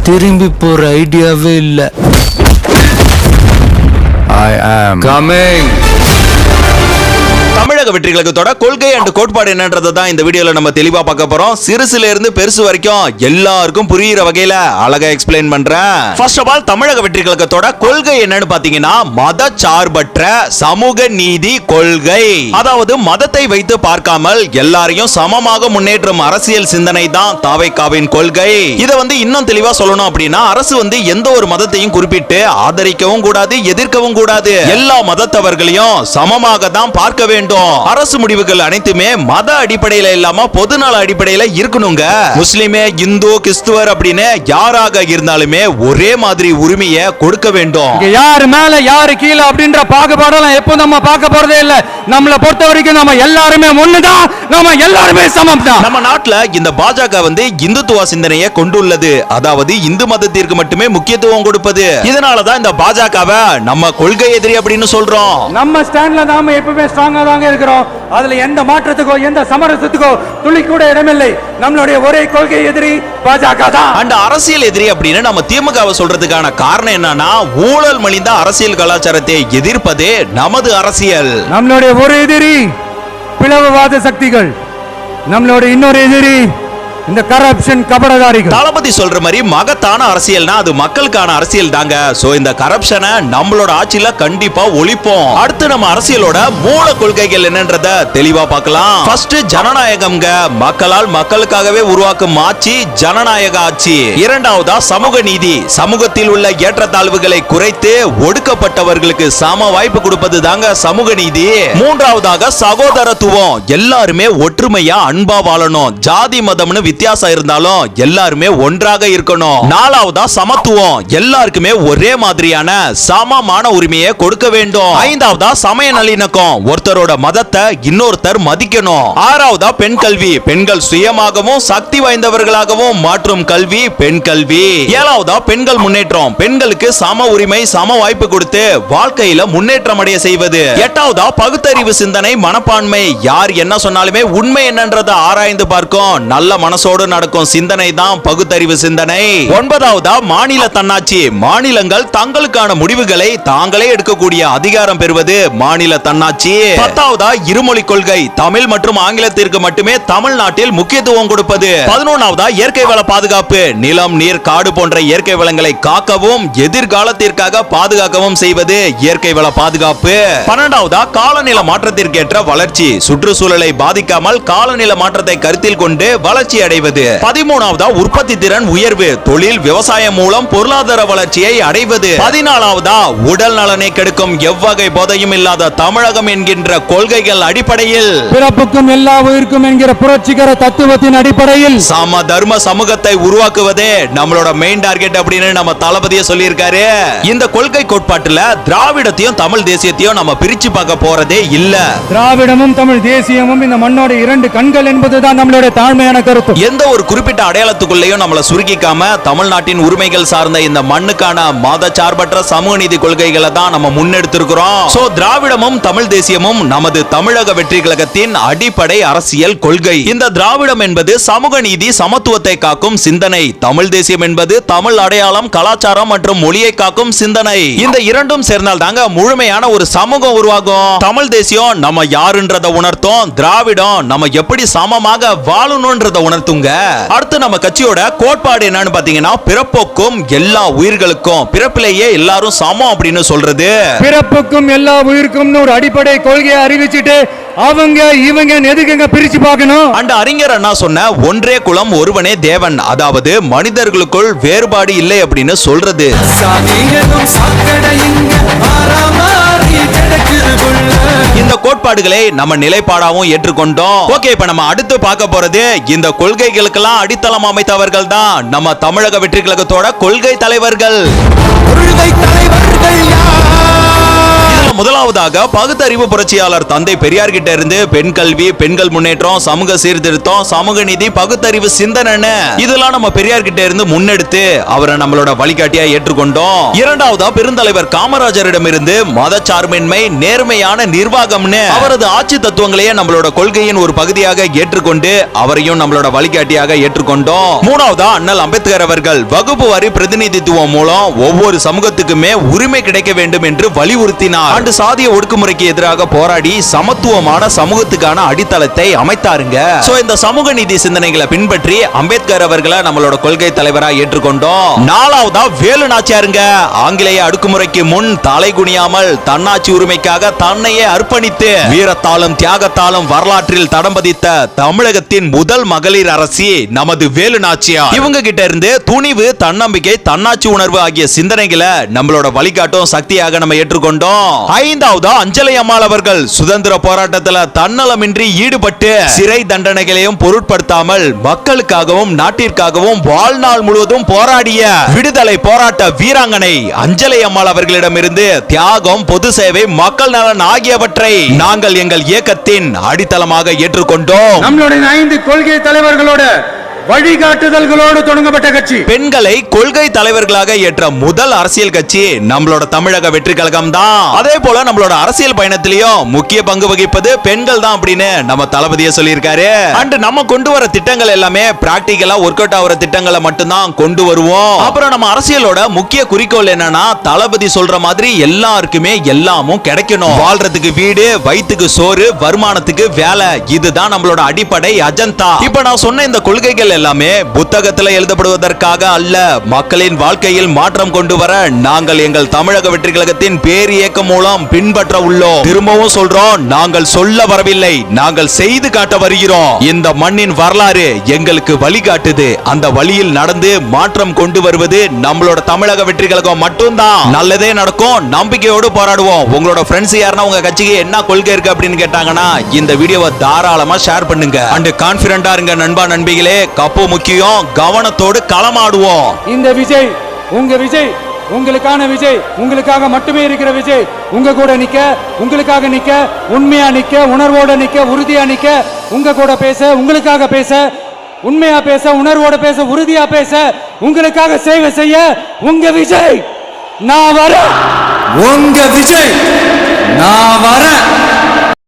திரும்பி போற ஐடியாவே இல்ல. I am coming. தமிழக வெற்றிகளுக்கு கொள்கை அண்ட் கோட்பாடு என்னன்றதை தான் இந்த வீடியோல நம்ம தெளிவா பார்க்க போறோம். சிறுசுல இருந்து பெருசு வரைக்கும் எல்லாருக்கும் புரியுற வகையில அழகா எக்ஸ்பிளைன் பண்றேன். ஃபர்ஸ்ட் ஆஃப் ஆல் தமிழக வெற்றிகளுக்கு கொள்கை என்னன்னு பாத்தீங்கன்னா மத சார்பற்ற சமூக நீதி கொள்கை. அதாவது மதத்தை வைத்து பார்க்காமல் எல்லாரையும் சமமாக முன்னேற்றும் அரசியல் சிந்தனை தான் தாவேகாவின் கொள்கை. இதை இன்னும் தெளிவா சொல்லணும் அப்படின்னா அரசு எந்த ஒரு மதத்தையும் குறிப்பிட்டு ஆதரிக்கவும் கூடாது, எதிர்க்கவும் கூடாது. எல்லா மதத்தவர்களையும் சமமாக தான் பார்க்க வேண்டும். அரசு முடிவுகள் அனைத்துமே மத அடிப்படையில இல்லாம பொதுநல அடிப்படையில இருக்கணுங்க. முஸ்லிமே, இந்து, கிறிஸ்துவர் அப்படின்னு யாராக இருந்தாலுமே ஒரே மாதிரி உரிமையை கொடுக்க வேண்டும். யாரு மேல யாரு கீழே அப்படின்ற பாகுபாடெல்லாம் எப்போ நம்ம பார்க்க போறதே இல்ல. நம்மளை பொறுத்த வரைக்கும் நம்ம எல்லாருமே ஒண்ணுதான், நம்ம எல்லாருமே சமம் தான். நம்ம நாட்டுல இந்த பாஜக இந்துத்துவ சிந்தனையை கொண்டுள்ளது. அதாவது இந்து மதத்திற்கு மட்டுமே முக்கியத்துவம் கொடுப்பது. இதனாலதான் இந்த பாஜகவை நம்ம கொள்கை எதிரி அப்படின்னு சொல்றோம். நம்ம ஸ்டாண்ட்ல நாம எப்பவுமே ஸ்ட்ராங்கா தாங்க இருக்கிறோம். அதுல எந்த மாற்றத்துக்கோ எந்த சமரசத்துக்கோ துளி கூட இடமில்லை. நம்மளுடைய ஒரே கொள்கை எதிரி பாஜக தான். அந்த அரசியல் எதிரி அப்படின்னு நம்ம திமுகவை சொல்றதுக்கான காரணம் என்னன்னா ஊழல் மலிந்த அரசியல் கலாச்சாரத்தை எதிர்ப்பதே நமது அரசியல். நம்மளுடைய ஒரு எதிரி பிளவுவாத சக்திகள், நம்மளுடைய இன்னொரு எதிரி இந்த கரப்ஷன் கபடதாரிகள். தளபதி சொல்ற மாதிரி மகத்தான அரசியல்னா அது மக்களுக்கான அரசியல் தாங்க. சோ இந்த கரப்ஷனை நம்மளோட ஆட்சியில கண்டிப்பா ஒழிப்போம். அடுத்து நம்ம அரசியலோட மூல கொள்கைகள் என்னன்றத தெளிவா பார்க்கலாம். ஃபர்ஸ்ட் ஜனநாயகம்ங்க. மக்களால் மக்களுக்காகவே உருவாக்கும் ஆட்சி ஜனநாயக ஆட்சி. இரண்டாவதா சமூக நீதி. சமூகத்தில் உள்ள ஏற்றத்தாழ்வுகளை குறைத்து ஒடுக்கப்பட்டவர்களுக்கு சம வாய்ப்பு கொடுப்பது தாங்க சமூக நீதி. மூன்றாவதாக சகோதரத்துவம். எல்லாருமே ஒற்றுமையா அன்பா வாழணும். ஜாதி மதம்னு வித்தியாசம் இருந்தாலும் எல்லாருமே ஒன்றாக இருக்கணும். நாலாவதா சமத்துவம். எல்லாருக்குமே ஒரே மாதிரியான சமமான உரிமையை கொடுக்க வேண்டும். ஐந்தாவதா சமய நல்லிணக்கம். ஒருத்தரோட மதத்தை இன்னொருத்தர் மதிக்கணும். ஆறாவதா பெண் கல்வி. பெண்கள் சுயமாகவும் சக்தி வாய்ந்தவர்களாகவும் மாற்றும் கல்வி பெண் கல்வி. ஏழாவதா பெண்கள் முன்னேற்றம். பெண்களுக்கு சம உரிமை சம வாய்ப்பு கொடுத்து வாழ்க்கையில முன்னேற்றம் அடைய செய்வது. எட்டாவதா பகுத்தறிவு சிந்தனை மனப்பான்மை. யார் என்ன சொன்னாலுமே உண்மை என்னன்றதை ஆராய்ந்து பார்க்கும் நல்ல மனசோடு நடக்கும் சிந்தனை தான் பகுத்தறிவு சிந்தனை. ஒன்பதாவதா மாநில தன்னாட்சி. மாநிலங்கள் தங்களுக்கான முடிவுகளை தாங்களே எடுக்கக்கூடிய அதிகாரம் பெறுவது மாநில தன்னாட்சி. பத்தாவதா இருமொழி கொள்கை. தமிழ் மற்றும் ஆங்கிலத்திற்கு மட்டுமே தமிழ்நாட்டில் முக்கியத்துவம் கொடுப்பது. 11ஆவதா இயற்கை வள பாதுகாப்பு. நிலம், நீர், காடு போன்ற இயற்கை வளங்களை காக்கவும் எதிர்காலத்திற்காக பாதுகாக்கவும் செய்வது இயற்கை வள பாதுகாப்பு. 12ஆவதா காலநில மாற்றத்திற்கேற்ற வளர்ச்சி. சுற்றுச்சூழலை பாதிக்காமல் காலநில மாற்றத்தை கருத்தில் கொண்டு வளர்ச்சி அடைவது. 13ஆவதா உற்பத்தி திறன் உயர்வு. தொழில் விவசாயம் மூலம் பொருளாதார வளர்ச்சியை அடைவது. 14ஆவதா உடல் நலனை கெடுக்கும் எவ்வகை போதையும் இல்லாத தமிழகம் என்கின்ற கொள்கைகள் அடிப்படையில் பிறப்புக்கும் எல்லா உயிருக்கும் என்கிற புரட்சிகர தத்துவத்தின் அடிப்படையில் சம தர்ம சமூகத்தை உருவாக்குவதே நம்மளோட மெயின் டார்கெட் அப்படின்னு நம்ம தளபதியே சொல்லியிருக்காரு. இந்த கொள்கை கோட்பாட்டுல திராவிடத்தையும் தமிழ் தேசியத்தையும் நம்ம பிரிச்சு பார்க்க போறதே இல்ல. திராவிடமும் தமிழ் தேசியமும் இந்த மண்ணோட இரண்டு கண்கள் என்பதுதான் நம்மளுடைய தாழ்மையான கருத்து. எந்த ஒரு குறிப்பிட்ட அடையாளத்துக்குள்ளேயும் நம்மள சுருக்கிக்காம தமிழ்நாட்டின் உரிமைகள் சார்ந்த இந்த மண்ணுக்கான மத சார்பற்ற சமூக நீதி கொள்கைகளை தான் நம்ம முன்னெடுத்திருக்கிறோம். சோ திராவிடமும் தமிழ் தேசியமும் நமது தமிழக வெற்றி கழகத்தின் அடிப்படை அரசியல் கொள்கை. இந்த திராவிடம் என்பது சமூக நீதி சமத்துவத்தை காக்கும் சிந்தனை. தமிழ் தேசியம் என்பது தமிழ் அடையாளம், கலாச்சாரம் மற்றும் மொழியை காக்கும் சிந்தனை. இந்த இரண்டும் சேர்ந்தால் தாங்க முழுமையான ஒரு சமூகம் உருவாகும். தமிழ் தேசியம் நம்ம யாருன்றத உணர்த்தும். திராவிடம் நம்ம எப்படி சமமாக வாழணும்ன்றத உணர்த்துங்க. அடுத்து நம்ம கட்சியோட கோட்பாடு என்னன்னு பாத்தீங்கன்னா பிறப்புக்கும் எல்லா உயிர்களுக்கும். பிறப்பிலேயே எல்லாரும் சமம் அப்படின்னு சொல்றது. பிறப்புக்கும் எல்லா உயிருக்கும் ஒரு அடிப்படை கொள்கையை அறிவிச்சிட்டு அவங்க இவங்க எதுக்குங்க பிரிச்சு பார்க்கணும்? அந்த அறிஞர் அண்ணா சொன்ன ஒன்றே குலம் ஒருவனே தேவன். அதாவது மனிதர்களுக்குள் வேறுபாடு இல்லை அப்படின்னு சொல்றது. இந்த கோட்பாடுகளை நம்ம நிலைப்பாடாவும் ஏற்றுக்கொண்டோம். ஓகே, இப்ப நம்ம அடுத்து பார்க்க போறது இந்த கொள்கைகளுக்கெல்லாம் அடித்தளம் அமைத்தவர்கள் தான் நம்ம தமிழக வெற்றி கழகத்தோட கொள்கை தலைவர்கள். முதலாவதாக பகுத்தறிவு புரட்சியாளர் தந்தை பெரியார் கிட்ட இருந்து பெண் கல்வி, பெண்கள் முன்னேற்றம், சமூக சீர்திருத்தம், சமூக நீதி, பகுத்தறிவு சிந்தனை இதெல்லாம் நம்ம பெரியார் கிட்ட இருந்து முன்னெடுத்து அவரை நம்மளோட வழிகாட்டியா ஏற்றுக்கொண்டோம். இரண்டாவதா பெருந்தலைவர் காமராஜரிடம் இருந்து மதச்சார்பின்மை, நேர்மையான நிர்வாகம்னு அவரது ஆட்சி தத்துவங்களையே நம்மளோட கொள்கையின் ஒரு பகுதியாக ஏற்றுக்கொண்டு அவரையும் நம்மளோட வழிகாட்டியாக ஏற்றுக்கொண்டோம். மூணாவதா அண்ணல் அம்பேத்கர் அவர்கள் வகுப்பு வாரி பிரதிநிதித்துவம் மூலம் ஒவ்வொரு சமூகத்துக்குமே உரிமை கிடைக்க வேண்டும் என்று வலியுறுத்தினார். அண்டு சாதிய ஒடுக்குமுறைக்கு எதிராக போராடி சமத்துவமான சமூகத்துக்கான அடித்தளத்தை அமைத்தாருங்க. சோ இந்த சமூக நீதி சிந்தனைகளை பின்பற்றி அம்பேத்கர் அவர்களை நம்மளோட கொள்கை தலைவரா ஏற்றுக்கொண்டோம். நாலாவதா வேலு நாச்சியாருங்க. ஆங்கிலேய அடக்குமுறைக்கு முன் தலை குனியாமல் தன்னாட்சி உரிமைக்காக தன்னையே அர்ப்பணித்து வீரத்தாலும் தியாகத்தாலும் வரலாற்றில் தடம் பதித்த தமிழகத்தின் முதல் மகளிர் அரசி நமது வேலு நாச்சியார். இவங்க கிட்ட இருந்து துணிவு, தன்னம்பிக்கை, தன்னாட்சி உணர்வு ஆகிய சிந்தனைகளை நம்மளோட வழிகாட்டும் சக்தியாக நம்ம ஏற்றுக்கொண்டோம். ஐந்தாவதா அஞ்சலை அம்மாள் அவர்கள் சுதந்திர போராட்டத்தில் தன்னலமின்றி ஈடுபட்டு சிறை தண்டனைகளையும் பொருட்படுத்தாமல் மக்களுக்காகவும் நாட்டிற்காகவும் வாழ்நாள் முழுவதும் போராடிய விடுதலை போராட்ட வீராங்கனை அஞ்சலை அம்மாள் அவர்களிடமிருந்து தியாகம், பொது சேவை, மக்கள் நலன் ஆகியவற்றை நாங்கள் எங்கள் இயக்கத்தின் அடித்தளமாக ஏற்றுக்கொண்டோம். நம்மளுடைய 5 கொள்கை தலைவர்களோட வழிகாட்டுதல்களோடு தொடங்கப்பட்ட கட்சி. பெண்களை கொள்கை தலைவர்களாக ஏற்ற முதல் அரசியல் கட்சி நம்மளோட தமிழக வெற்றி கழகம் தான். அதே போல நம்மளோட அரசியல் பயணத்திலையும் முக்கிய பங்கு வகிப்பது பெண்கள் தான் அப்படின்னு நம்ம தளபதியே சொல்லியிருக்காரு. அண்ட் நம்ம கொண்டு வர திட்டங்கள் எல்லாமே பிராக்டிகலா ஒர்க் அவுட் ஆகிற திட்டங்களை மட்டும்தான் கொண்டு வருவோம். அப்புறம் நம்ம அரசியலோட முக்கிய குறிக்கோள் என்னன்னா தளபதி சொல்ற மாதிரி எல்லாருக்குமே எல்லாமும் கிடைக்கணும். வாழ்றதுக்கு வீடு, வயிற்றுக்கு சோறு, வருமானத்துக்கு வேலை, இதுதான் நம்மளோட அடிப்படை அஜெண்டா. இப்ப நான் சொன்ன இந்த கொள்கைகள் எல்லாமே புத்தகத்தில் எழுதப்படுவதற்காக அல்ல, மக்களின் வாழ்க்கையில் மாற்றம் கொண்டு வர நாங்கள் எங்கள் தமிழக வெற்றி கழகத்தின் பேர் இயக்கம் மூலம் பின்பற்ற உள்ளோம். திரும்பவும் சொல்றோம், நாங்கள் சொல்ல வரவில்லை, நாங்கள் செய்து காட்ட வருகிறோம். இந்த மண்ணின் வரலாறு எங்களுக்கு வழிகாட்டுது. அந்த வழியில் நடந்து மாற்றம் கொண்டு வருவது நம்மளோட தமிழக வெற்றி கழகம் மட்டும்தான். நல்லதே நடக்கும், நம்பிக்கையோடு போராடுவோம். உங்களோட ஃப்ரெண்ட்ஸ் யாருன்னா உங்க கட்சிக்கு என்ன கொள்கை இருக்கு அப்படின்னு கேட்டாங்கன்னா இந்த வீடியோவை தாராளமா ஷேர் பண்ணுங்க. அண்ட் கான்ஃபிடென்ட்டா இருங்க நண்பா நண்பிகளே. கப்பு முக்கியம், கவனத்தோடு களமாடுவோம். இந்த விஜய் உங்க விஜய், உங்களுக்கான விஜய், உங்களுக்காக மட்டுமே இருக்கிற விஜய். உங்க கூட நிக்க, உங்களுக்காக நிக்க, உண்மையா நிக்க, உணர்வோட நிக்க, உறுதியா நிக்க, உங்க கூட பேச, உங்களுக்காக பேச, உண்மையா பேச, உணர்வோட பேச, உறுதியா பேச, உங்களுக்காக சேவை செய்ய உங்க விஜய் நான் வரேன். உங்க விஜய் நான் வரேன்.